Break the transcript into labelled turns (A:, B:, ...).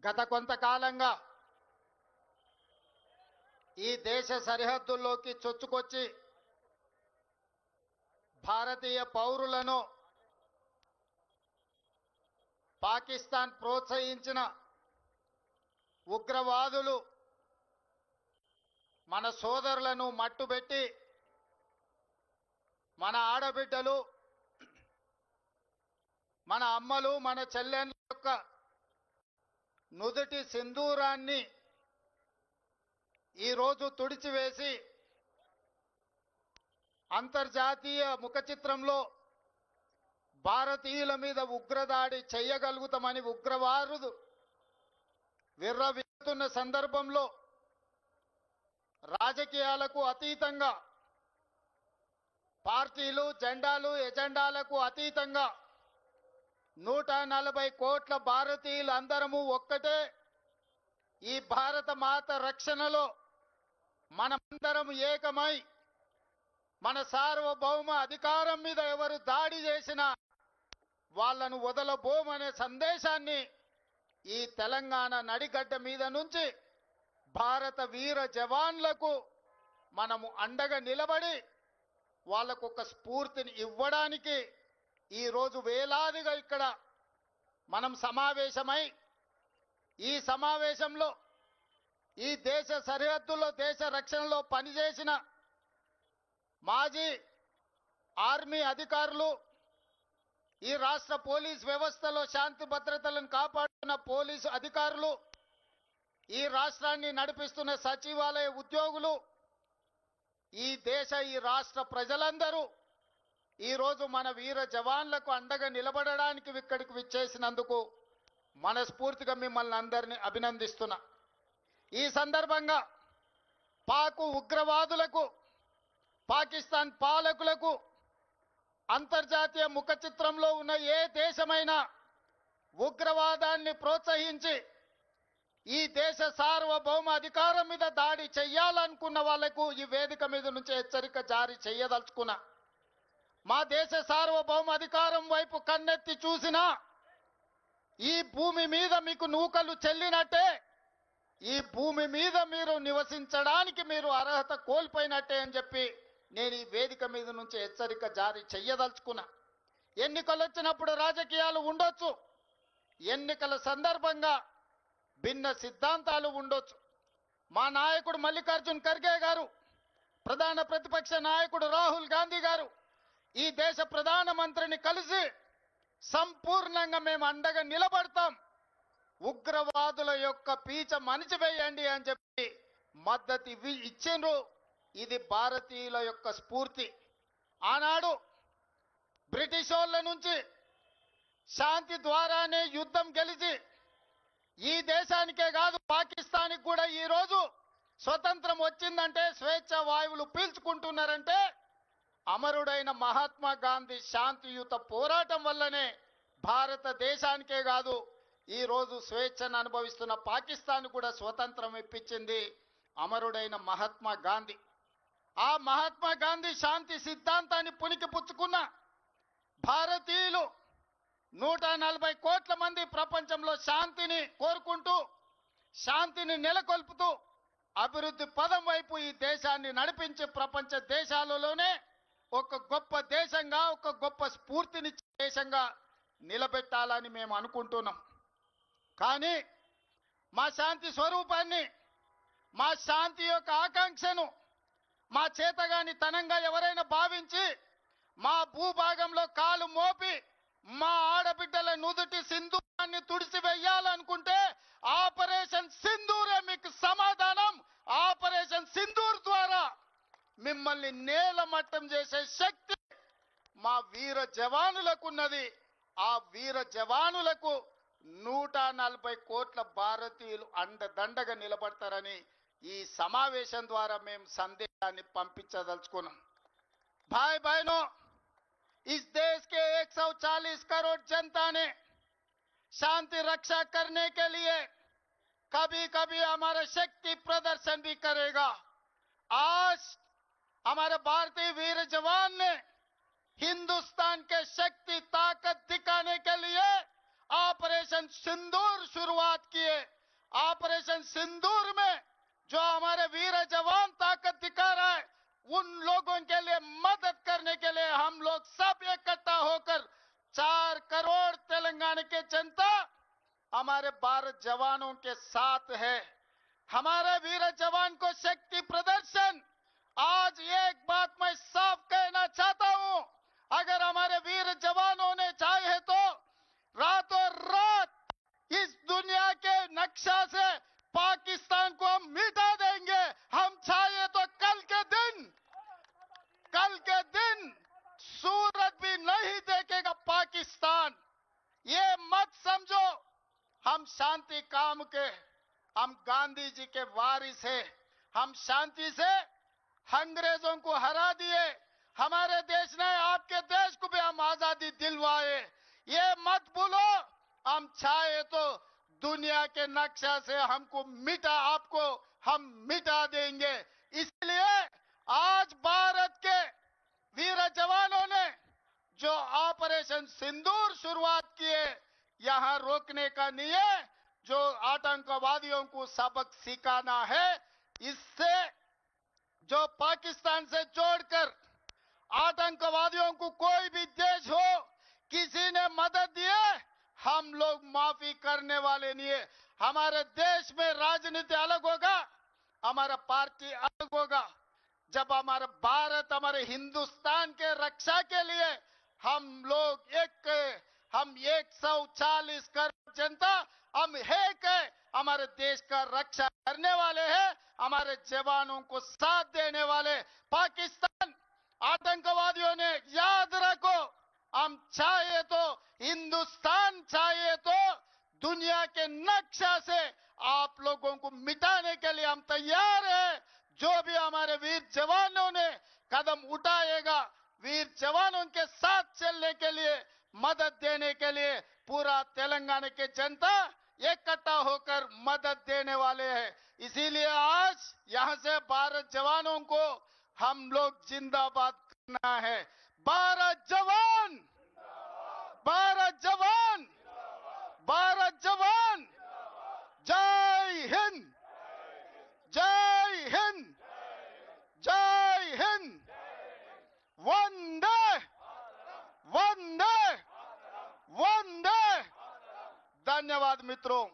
A: గత కొంతకాలంగా ఈ దేశ సరిహద్దుల్లోకి చొచ్చుకొచ్చి భారతీయ పౌరులను పాకిస్తాన్ ప్రోత్సహించిన ఉగ్రవాదులు మన సోదరులను మట్టుబెట్టి మన ఆడబిడ్డలు, మన అమ్మలు, మన చెల్లెళ్ళ యొక్క నుదుటి సింధూరాన్ని ఈరోజు తుడిచివేసి అంతర్జాతీయ ముఖ చిత్రంలో భారతీయుల మీద ఉగ్రదాడి చేయగలుగుతామని ఉగ్రవాదులు విర్రవీగుతున్న సందర్భంలో రాజకీయాలకు అతీతంగా, పార్టీలు, జెండాలు, ఎజెండాలకు అతీతంగా 140 కోట్ల భారతీయులు అందరము ఒక్కటే. ఈ భారత మాత రక్షణలో మనమందరం ఏకమై మన సార్వభౌమ అధికారం మీద ఎవరు దాడి చేసినా వాళ్ళను వదలబోమనే సందేశాన్ని ఈ తెలంగాణ నడిగడ్డ మీద నుంచి భారత వీర జవాన్లకు మనము అండగా నిలబడి వాళ్ళకు ఒక స్ఫూర్తిని ఇవ్వడానికి ఈరోజు వేలాదిగా ఇక్కడ మనం సమావేశమై, ఈ సమావేశంలో ఈ దేశ సరిహద్దుల్లో దేశ రక్షణలో పనిచేసిన మాజీ ఆర్మీ అధికారులు, ఈ రాష్ట్ర పోలీస్ వ్యవస్థలో శాంతి భద్రతలను కాపాడుతున్న పోలీసు అధికారులు, ఈ రాష్ట్రాన్ని నడిపిస్తున్న సచివాలయ ఉద్యోగులు, ఈ రాష్ట్ర ప్రజలందరూ ఈరోజు మన వీర జవాన్లకు అండగా నిలబడడానికి ఇక్కడికి విచ్చేసినందుకు మనస్ఫూర్తిగా మిమ్మల్ని అందరినీ అభినందిస్తున్నా. ఈ సందర్భంగా పాక్ ఉగ్రవాదులకు, పాకిస్తాన్ పాలకులకు అంతర్జాతీయ ముఖ చిత్రంలో ఉన్న ఏ దేశమైనా ఉగ్రవాదాన్ని ప్రోత్సహించి ఈ దేశ సార్వభౌమ అధికారం మీద దాడి చెయ్యాలనుకున్న వాళ్లకు ఈ వేదిక మీద నుంచి హెచ్చరిక జారీ చేయదలుచుకున్నా. మా దేశ సార్వభౌమ అధికారం వైపు కన్నెత్తి చూసినా ఈ భూమి మీద మీకు నూకలు చెల్లినట్టే, ఈ భూమి మీద మీరు నివసించడానికి మీరు అర్హత కోల్పోయినట్టే అని చెప్పి నేను ఈ వేదిక మీద నుంచి హెచ్చరిక జారీ చెయ్యదలుచుకున్నా. ఎన్నికలు వచ్చినప్పుడు రాజకీయాలు ఉండొచ్చు, ఎన్నికల సందర్భంగా భిన్న సిద్ధాంతాలు ఉండొచ్చు. మా నాయకుడు మల్లికార్జున్ ఖర్గే గారు, ప్రధాన ప్రతిపక్ష నాయకుడు రాహుల్ గాంధీ గారు ఈ దేశ ప్రధానమంత్రిని కలిసి సంపూర్ణంగా మేము అండగా నిలబడతాం, ఉగ్రవాదుల యొక్క పీచ మణిచివేయండి అని చెప్పి మద్దతు ఇచ్చిండ్రు. ఇది భారతీయుల యొక్క స్ఫూర్తి. ఆనాడు బ్రిటిష్ వాళ్ళ నుంచి శాంతి ద్వారానే యుద్ధం గెలిచి ఈ దేశానికే కాదు పాకిస్తాన్కి కూడా ఈరోజు స్వతంత్రం వచ్చిందంటే, స్వేచ్ఛ వాయువులు పీల్చుకుంటున్నారంటే అమరుడైన మహాత్మా గాంధీ శాంతియుత పోరాటం వల్లనే భారతదేశానికే కాదు ఈరోజు స్వేచ్ఛను అనుభవిస్తున్న పాకిస్తాన్ కూడా స్వతంత్రం ఇప్పించింది అమరుడైన మహాత్మా గాంధీ. ఆ మహాత్మా గాంధీ శాంతి సిద్ధాంతాన్ని పుణికిపుచ్చుకున్న భారతీయులు 140 కోట్ల మంది ప్రపంచంలో శాంతిని కోరుకుంటూ, శాంతిని నెలకొల్పుతూ అభివృద్ధి పదం వైపు ఈ దేశాన్ని నడిపించి ప్రపంచ దేశాలలోనే ఒక గొప్ప దేశంగా, ఒక గొప్ప స్ఫూర్తినిచ్చే దేశంగా నిలబెట్టాలని మేము అనుకుంటున్నాం. కానీ మా శాంతి స్వరూపాన్ని, మా శాంతి యొక్క ఆకాంక్షను మా చేతగాని తనంగా ఎవరైనా భావించి మా భూభాగంలో కాలు మోపి మా ఆడబిడ్డల నుదుటి సింధూరాన్ని తుడిచివేయాలనుకుంటే ఆపరేషన్ సింధూరే మీకు సమాధానం. ఆపరేషన్ సింధూర్ ద్వారా మిమ్మల్ని నేలమట్టం చేసే శక్తి మా వీర జవానులకు ఉన్నది. ఆ వీర జవానులకు 140 కోట్ల భారతీయులు అండదండగా నిలబడతారని ఈ సమావేశం ద్వారా మేము సందేశాన్ని పంపించదలుచుకున్నాం. भाई बहनों, इस देश के 140 करोड़ जनता ने शांति रक्षा करने के लिए कभी कभी हमारा शक्ति प्रदर्शन भी करेगा. आज हमारे भारतीय वीर जवान ने हिंदुस्तान के शक्ति ताकत दिखाने के लिए ऑपरेशन सिंदूर शुरुआत किए. ऑपरेशन सिंदूर में जो हमारे वीर जवान ताकत दिखा रहा है, उन लोगों के लिए मदद करने के लिए हम लोग सब इकट्ठा होकर 4 करोड़ तेलंगाना के जनता हमारे भारत जवानों के साथ है। हमारे वीर जवान को शक्ति प्रदर्शन। आज एक बात मैं साफ कहना चाहता हूं, अगर हमारे वीर जवानों ने चाहे तो रातों रात इस दुनिया के नक्शा से पाकिस्तान को हम मिटा देंगे। हम चाहे तो कल के दिन सूरत भी नहीं देखेगा पाकिस्तान। ये मत समझो हम शांति काम के, हम गांधी जी के वारिस हैं। हम शांति से अंग्रेजों को हरा दिए। हमारे देश ने, आपके देश को भी हम आजादी दिलवाए। ये मत भूलो, हम चाहे तो दुनिया के नक्शा से आपको हम मिटा देंगे। इसलिए आज भारत के वीर जवानों ने जो ऑपरेशन सिंदूर शुरुआत किए, यहां रोकने का नहीं है, जो आतंकवादियों को सबक सिखाना है। इससे जो पाकिस्तान से जोड़कर आतंकवादियों को कोई भी देश हो, किसी ने मदद दिए, हम लोग माफी करने वाले नहीं है। हमारे देश में राजनीति अलग होगा, हमारा पार्टी अलग होगा। जब हमारा भारत, हमारे हिंदुस्तान के रक्षा के लिए हम लोग हम 140 करोड़ जनता हम एक है, हमारे देश का रक्षा करने वाले हैं, हमारे जवानों को साथ देने वाले। पाकिस्तान आतंकवादियों ने, याद रखो, हम चाहे तो हिंदुस्तान चाहे तो दुनिया के नक्शा से आप लोगों को मिटाने के लिए हम तैयार हैं। जो भी हमारे वीर जवानों ने कदम उठाएगा, वीर जवानों के साथ चलने के लिए, मदद देने के लिए पूरा तेलंगाना के जनता इकट्ठा होकर मदद देने वाले हैं। इसीलिए आज यहां से भारत जवानों को हम लोग जिंदाबाद करना है। भारत जवान, भारत जवान, भारत जवान। जय हिंद, जय हिंद, जय हिंद। वंदे वंदे वंदे। धन्यवाद मित्रों।